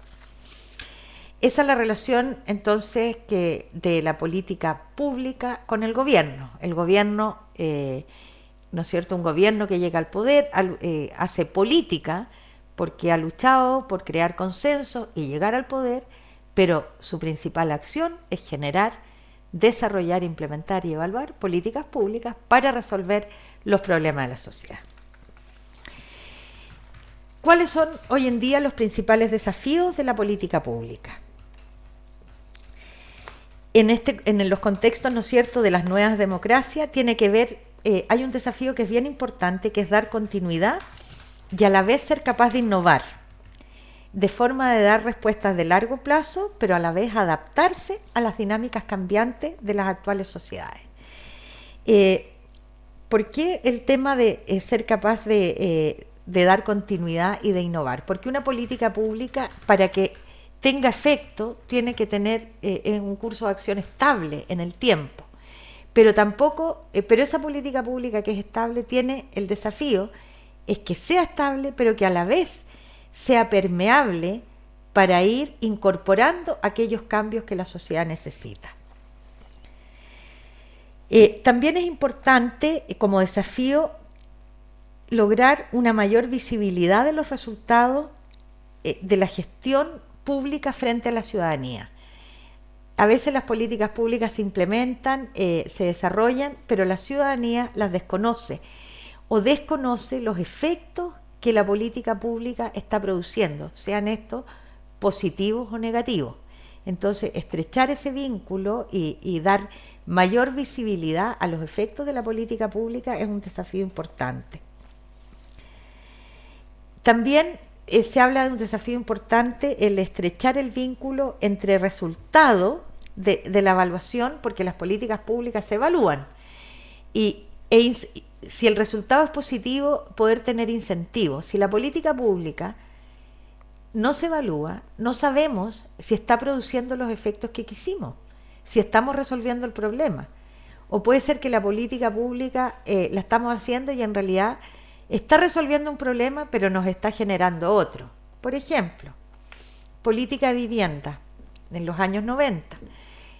Esa es la relación entonces de la política pública con el gobierno. El gobierno, ¿no es cierto?, un gobierno que llega al poder, hace política porque ha luchado por crear consenso y llegar al poder, pero su principal acción es generar, desarrollar, implementar y evaluar políticas públicas para resolver los problemas de la sociedad. ¿Cuáles son hoy en día los principales desafíos de la política pública? En los contextos, ¿no es cierto?, de las nuevas democracias, tiene que ver, hay un desafío que es bien importante, que es dar continuidad y a la vez ser capaz de innovar, de forma de dar respuestas de largo plazo, pero a la vez adaptarse a las dinámicas cambiantes de las actuales sociedades. ¿Por qué el tema de ser capaz de dar continuidad y de innovar? Porque una política pública, para que tenga efecto, tiene que tener un curso de acción estable en el tiempo. Pero esa política pública que es estable tiene el desafío, es que sea estable, pero que a la vez sea permeable para ir incorporando aquellos cambios que la sociedad necesita. También es importante, como desafío, lograr una mayor visibilidad de los resultados de la gestión pública frente a la ciudadanía. A veces las políticas públicas se implementan, se desarrollan, pero la ciudadanía las desconoce o desconoce los efectos que la política pública está produciendo, sean estos positivos o negativos. Entonces, estrechar ese vínculo y dar mayor visibilidad a los efectos de la política pública es un desafío importante. También se habla de un desafío importante, el estrechar el vínculo entre resultado de la evaluación, porque las políticas públicas se evalúan, y si el resultado es positivo, poder tener incentivos. Si la política pública no se evalúa, no sabemos si está produciendo los efectos que quisimos, si estamos resolviendo el problema. O puede ser que la política pública la estamos haciendo y en realidad está resolviendo un problema, pero nos está generando otro. Por ejemplo, política de vivienda en los años 90.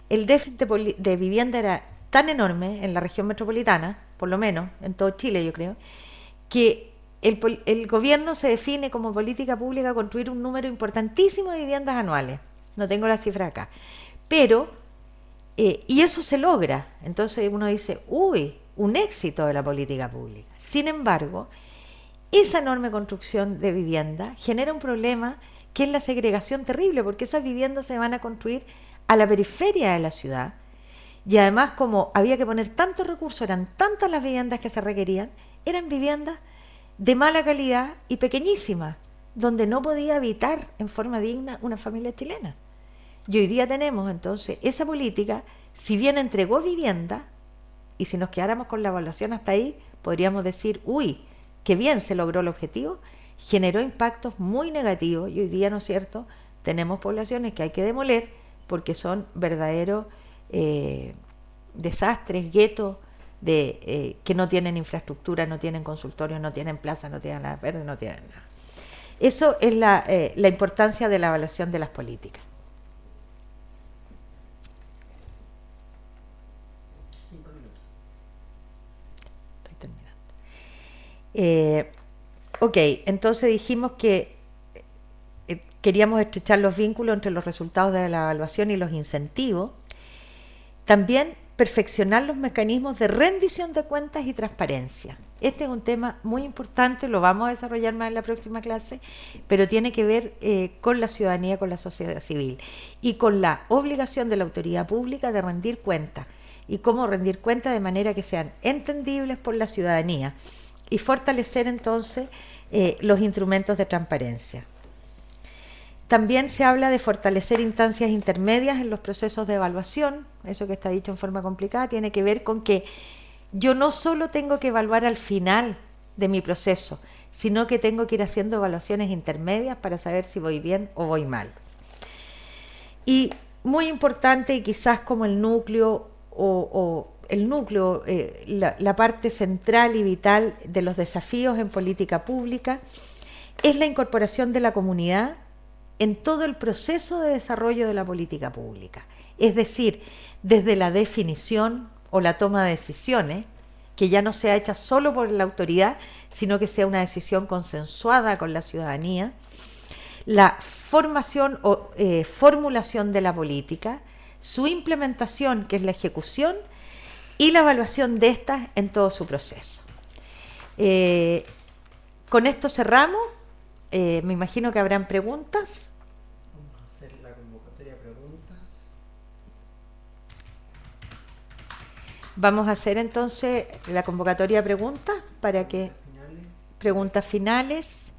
El déficit de vivienda era tan enorme en la región metropolitana, por lo menos en todo Chile yo creo, que el gobierno se define como política pública construir un número importantísimo de viviendas anuales. No tengo la cifra acá. Pero, y eso se logra. Entonces uno dice, uy, un éxito de la política pública. Sin embargo, esa enorme construcción de vivienda genera un problema que es la segregación terrible, porque esas viviendas se van a construir a la periferia de la ciudad. Y además, como había que poner tantos recursos, eran tantas las viviendas que se requerían, eran viviendas de mala calidad y pequeñísimas, donde no podía habitar en forma digna una familia chilena. Y hoy día tenemos entonces esa política, si bien entregó vivienda, y si nos quedáramos con la evaluación hasta ahí, podríamos decir, uy, qué bien se logró el objetivo, generó impactos muy negativos, y hoy día, ¿no es cierto?, tenemos poblaciones que hay que demoler porque son verdaderos desastres, guetos, que no tienen infraestructura, no tienen consultorios, no tienen plaza, no tienen nada verde, no tienen nada. Eso es la importancia de la evaluación de las políticas. 5 minutos. Estoy terminando. Ok, entonces dijimos que queríamos estrechar los vínculos entre los resultados de la evaluación y los incentivos. También perfeccionar los mecanismos de rendición de cuentas y transparencia. Este es un tema muy importante, lo vamos a desarrollar más en la próxima clase, pero tiene que ver con la ciudadanía, con la sociedad civil y con la obligación de la autoridad pública de rendir cuentas y cómo rendir cuentas de manera que sean entendibles por la ciudadanía y fortalecer entonces los instrumentos de transparencia. También se habla de fortalecer instancias intermedias en los procesos de evaluación. Eso que está dicho en forma complicada tiene que ver con que yo no solo tengo que evaluar al final de mi proceso, sino que tengo que ir haciendo evaluaciones intermedias para saber si voy bien o voy mal. Y muy importante, y quizás como el núcleo la parte central y vital de los desafíos en política pública, es la incorporación de la comunidad en todo el proceso de desarrollo de la política pública. Es decir, desde la definición o la toma de decisiones, que ya no sea hecha solo por la autoridad, sino que sea una decisión consensuada con la ciudadanía, la formación o formulación de la política, su implementación, que es la ejecución, y la evaluación de estas en todo su proceso. Con esto cerramos. Me imagino que habrán preguntas. Vamos a hacer la convocatoria de preguntas. Vamos a hacer entonces la convocatoria de preguntas para que preguntas finales,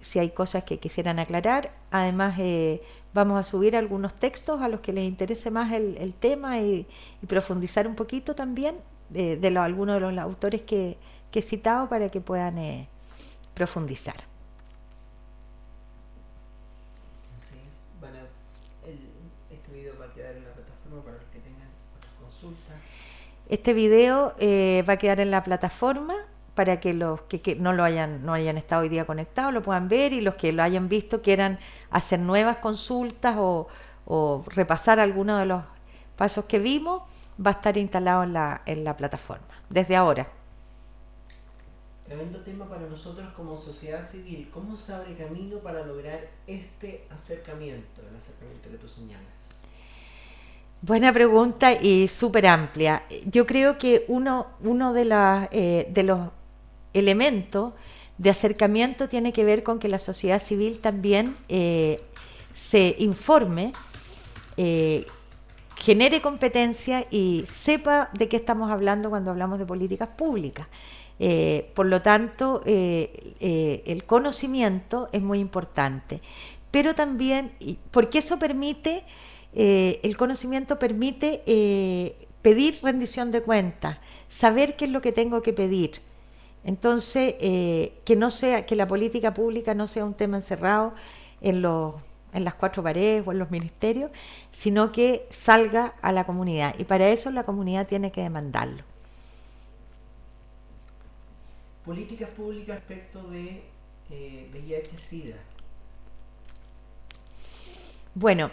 si hay cosas que quisieran aclarar. Además, vamos a subir algunos textos a los que les interese más el tema y profundizar un poquito también de algunos de los autores que he citado para que puedan profundizar. Así es. Este video va a quedar en la plataforma para los que tengan otras consultas. Este video va a quedar en la plataforma para que los que no hayan estado hoy día conectados lo puedan ver, y los que lo hayan visto quieran hacer nuevas consultas o repasar algunos de los pasos que vimos, va a estar instalado en la plataforma desde ahora. Tremendo tema para nosotros como sociedad civil. ¿Cómo se abre camino para lograr este acercamiento, el acercamiento que tú señalas? Buena pregunta y súper amplia. Yo creo que uno de los elementos de acercamiento tiene que ver con que la sociedad civil también se informe, genere competencia y sepa de qué estamos hablando cuando hablamos de políticas públicas. Por lo tanto, el conocimiento es muy importante, pero también, porque eso permite, el conocimiento permite pedir rendición de cuentas, saber qué es lo que tengo que pedir. Entonces, que la política pública no sea un tema encerrado en las cuatro paredes o en los ministerios, sino que salga a la comunidad, y para eso la comunidad tiene que demandarlo. Políticas públicas respecto de VIH-Sida. Bueno,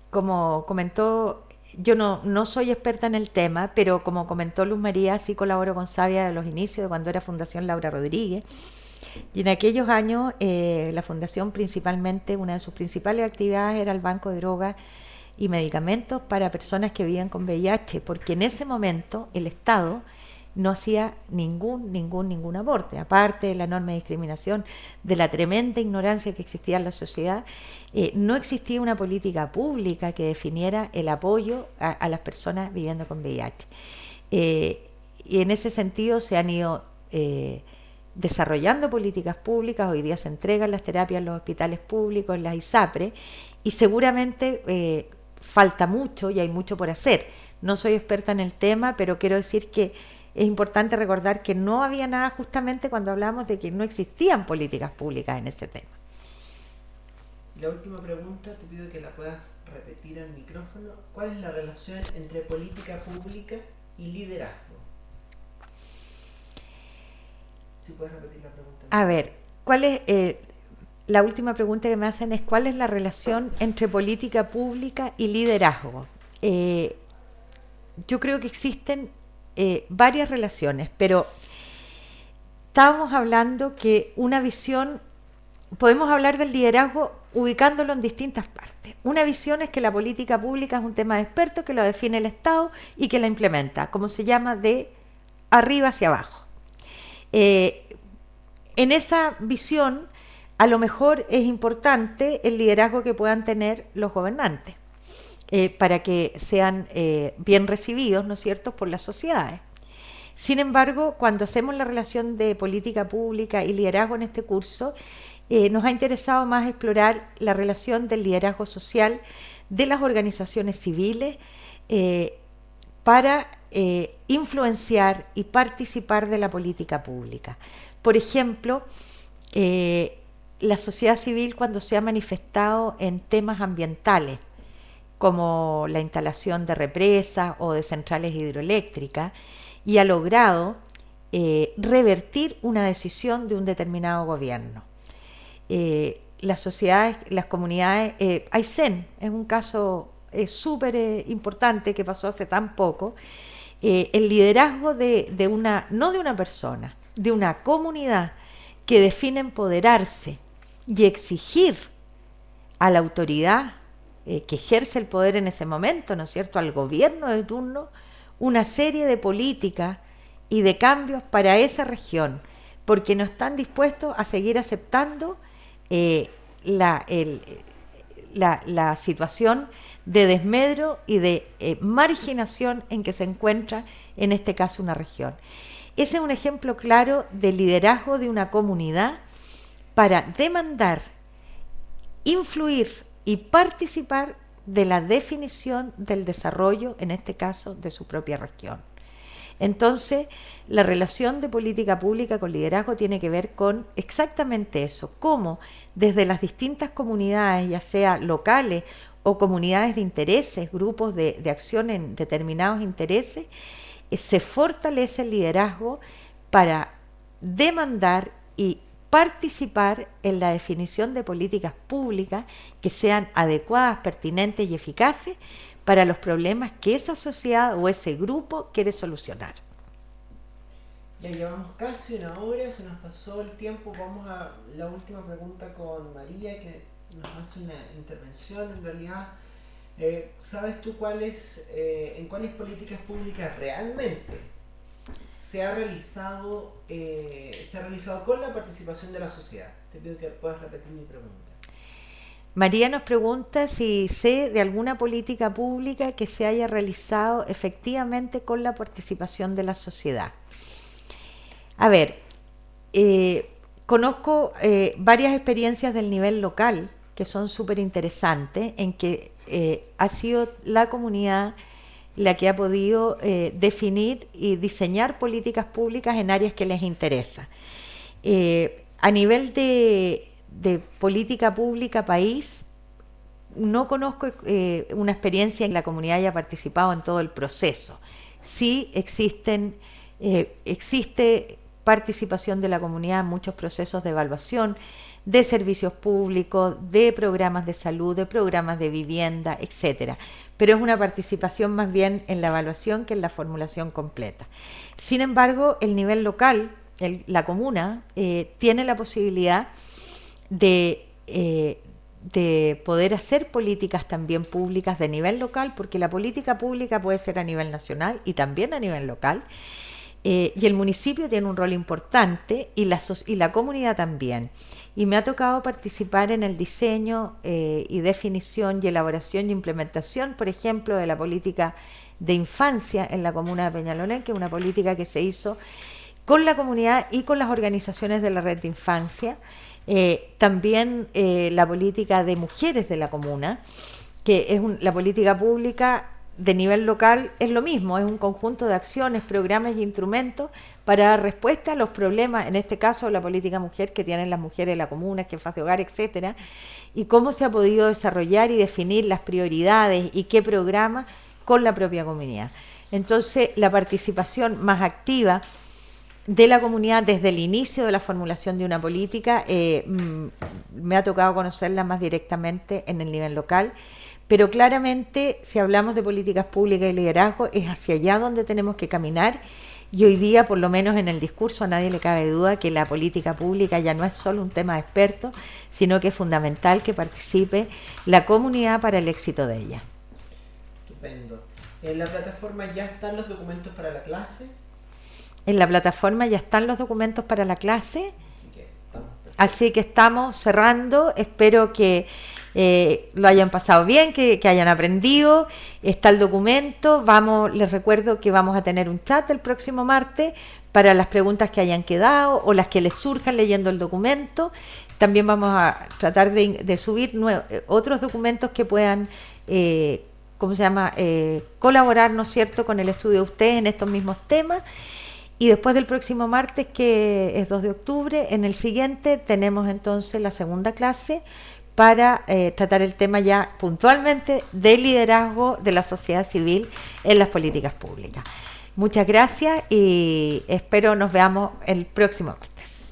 como comentó, yo no soy experta en el tema, pero como comentó Luz María, sí colaboro con Savia de los inicios, de cuando era Fundación Laura Rodríguez. Y en aquellos años la Fundación principalmente, una de sus principales actividades era el banco de drogas y medicamentos para personas que vivían con VIH, porque en ese momento el Estado no hacía ningún aporte, aparte de la enorme discriminación, de la tremenda ignorancia que existía en la sociedad. No existía una política pública que definiera el apoyo a las personas viviendo con VIH. Y en ese sentido se han ido desarrollando políticas públicas. Hoy día se entregan las terapias en los hospitales públicos, en las ISAPRE, y seguramente falta mucho y hay mucho por hacer. No soy experta en el tema, pero quiero decir que es importante recordar que no había nada, justamente cuando hablamos de que no existían políticas públicas en ese tema. La última pregunta, te pido que la puedas repetir al micrófono. ¿Cuál es la relación entre política pública y liderazgo? Si puedes repetir la pregunta. A ver, la última pregunta que me hacen es ¿cuál es la relación entre política pública y liderazgo? Yo creo que existen varias relaciones, pero estábamos hablando que una visión, podemos hablar del liderazgo ubicándolo en distintas partes. Una visión es que la política pública es un tema de expertos que lo define el Estado y que la implementa, como se llama, de arriba hacia abajo. En esa visión, a lo mejor es importante el liderazgo que puedan tener los gobernantes para que sean bien recibidos, ¿no es cierto?, por las sociedades. Sin embargo, cuando hacemos la relación de política pública y liderazgo en este curso, nos ha interesado más explorar la relación del liderazgo social de las organizaciones civiles para influenciar y participar de la política pública. Por ejemplo, la sociedad civil, cuando se ha manifestado en temas ambientales, como la instalación de represas o de centrales hidroeléctricas, y ha logrado revertir una decisión de un determinado gobierno. Las sociedades, las comunidades, Aysén es un caso súper importante que pasó hace tan poco. El liderazgo de una, no de una persona, de una comunidad que define empoderarse y exigir a la autoridad que ejerce el poder en ese momento, ¿no es cierto?, al gobierno de turno, una serie de políticas y de cambios para esa región, porque no están dispuestos a seguir aceptando la situación de desmedro y de marginación en que se encuentra, en este caso, una región. Ese es un ejemplo claro de liderazgo de una comunidad para demandar, influir y participar de la definición del desarrollo, en este caso, de su propia región. Entonces, la relación de política pública con liderazgo tiene que ver con exactamente eso, cómo desde las distintas comunidades, ya sea locales o comunidades de intereses, grupos de acción en determinados intereses, se fortalece el liderazgo para demandar y participar en la definición de políticas públicas que sean adecuadas, pertinentes y eficaces para los problemas que esa sociedad o ese grupo quiere solucionar. Ya llevamos casi una hora, se nos pasó el tiempo. Vamos a la última pregunta con María, que nos hace una intervención. En realidad, ¿sabes tú en cuáles políticas públicas realmente se ha realizado con la participación de la sociedad? Te pido que puedas repetir mi pregunta. María nos pregunta si sé de alguna política pública que se haya realizado efectivamente con la participación de la sociedad. A ver, conozco varias experiencias del nivel local que son súper interesantes, en que ha sido la comunidad la que ha podido definir y diseñar políticas públicas en áreas que les interesa. A nivel de política pública país, no conozco una experiencia en que la comunidad haya participado en todo el proceso. Sí existe participación de la comunidad en muchos procesos de evaluación de servicios públicos, de programas de salud, de programas de vivienda, etcétera. Pero es una participación más bien en la evaluación que en la formulación completa. Sin embargo, el nivel local, la comuna, tiene la posibilidad de poder hacer políticas también públicas de nivel local, porque la política pública puede ser a nivel nacional y también a nivel local, y el municipio tiene un rol importante y la comunidad también. Y me ha tocado participar en el diseño y definición y elaboración y implementación, por ejemplo, de la política de infancia en la comuna de Peñalolén, que es una política que se hizo con la comunidad y con las organizaciones de la red de infancia. También la política de mujeres de la comuna, que es la política pública de nivel local, es lo mismo, es un conjunto de acciones, programas y instrumentos para dar respuesta a los problemas, en este caso la política mujer que tienen las mujeres de la comuna, jefas de hogar, etcétera, y cómo se ha podido desarrollar y definir las prioridades y qué programas con la propia comunidad. Entonces, la participación más activa de la comunidad desde el inicio de la formulación de una política, me ha tocado conocerla más directamente en el nivel local, pero claramente si hablamos de políticas públicas y liderazgo es hacia allá donde tenemos que caminar, Y hoy día, por lo menos en el discurso, a nadie le cabe duda que la política pública ya no es solo un tema de expertos, sino que es fundamental que participe la comunidad para el éxito de ella. Estupendo. ¿En la plataforma ya están los documentos para la clase? En la plataforma ya están los documentos para la clase, Así que estamos cerrando. Espero que lo hayan pasado bien, que hayan aprendido. Está el documento. Les recuerdo que vamos a tener un chat el próximo martes para las preguntas que hayan quedado o las que les surjan leyendo el documento. También vamos a tratar de subir otros documentos que puedan colaborar, ¿no es cierto?, con el estudio de ustedes en estos mismos temas. Y después del próximo martes, que es 2 de octubre, en el siguiente tenemos entonces la segunda clase para tratar el tema ya puntualmente del liderazgo de la sociedad civil en las políticas públicas. Muchas gracias y espero nos veamos el próximo martes.